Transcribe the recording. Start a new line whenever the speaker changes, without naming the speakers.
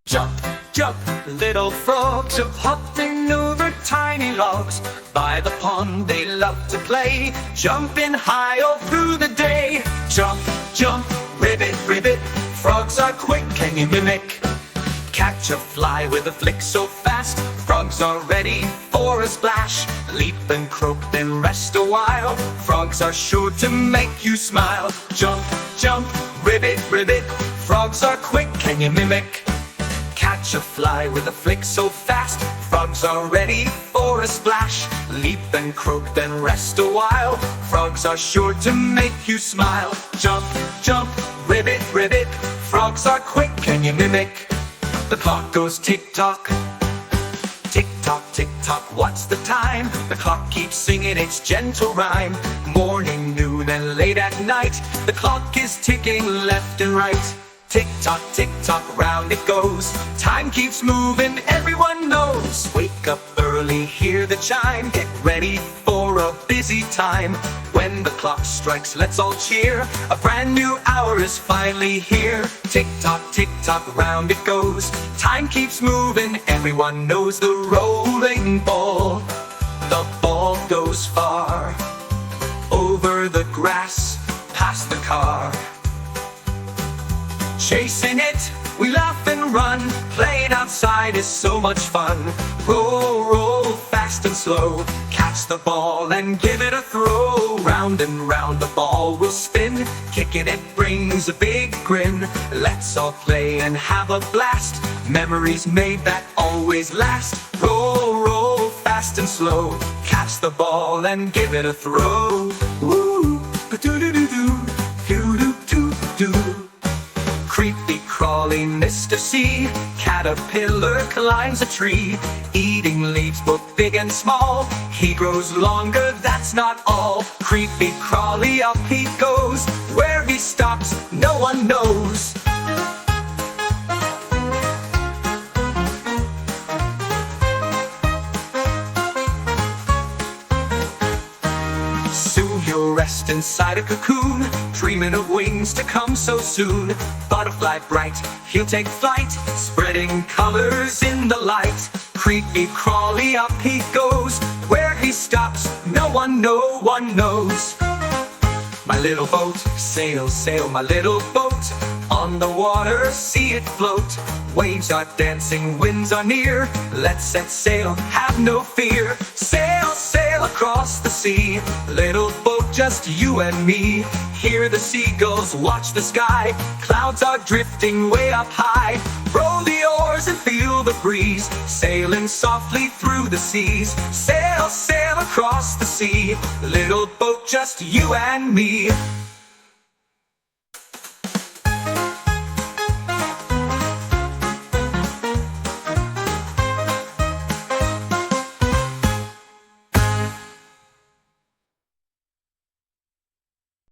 Jump, jump, little frogs have hopping over tiny logs. By the pond they love to play, jumping high all through the day. Jump, jump, ribbit, ribbit, frogs are quick, can you mimic? Catch a fly with a flick so fast, frogs are ready for a splash. Leap and croak, then rest a while, frogs are sure to make you smile. Jump, jump, ribbit, ribbit, frogs are quick, can you mimic? Catch a fly with a flick so fast, frogs are ready for a splash. Leap and croak, then rest a while, frogs are sure to make you smile. Jump, jump, ribbit, ribbit, frogs are quick, can you mimic? The clock goes tick-tock, tick-tock, tick-tock, what's the time? The clock keeps singing its gentle rhyme. Morning, noon, and late at night, the clock is ticking left and right. Tick-tock, tick-tock, round it goes, time keeps moving, everyone knows. Wake up early, hear the chime, get ready for a busy time. When the clock strikes, let's all cheer, a brand new hour is finally here. Tick-tock, tick-tock, round it goes, time keeps moving, everyone knows. The rolling ball, the ball goes far, over the grass, past the car. Chasing it, we laugh and run, playing outside is so much fun. Roll, roll, fast and slow, catch the ball and give it a throw. Round and round the ball will spin, kicking it brings a big grin. Let's all play and have a blast, memories made that always last. Roll, roll, fast and slow, catch the ball and give it a throw. Woo, ba-doo-doo-doo-doo, doo-doo-doo-doo. Creepy, crawly Mr. C, caterpillar climbs a tree, eating leaves both big and small. He grows longer, that's not all. Creepy, crawly, up he goes, where he stops, no one knows. Soon he'll rest inside a cocoon, dreaming of wings to come so soon. Butterfly bright, he'll take flight, spreading colors in the light. Creepy, crawly, up he goes, where he stops, no one knows. My little boat, sail, sail, my little boat, on the water, see it float. Waves are dancing, winds are near, let's set sail, have no fear. Sail, sail across the sea, little boat, just you and me. Hear the seagulls, watch the sky, clouds are drifting way up high. Roll the oars and feel the breeze, sailing softly through the seas. Sail, sail across the sea, little boat, just you and me.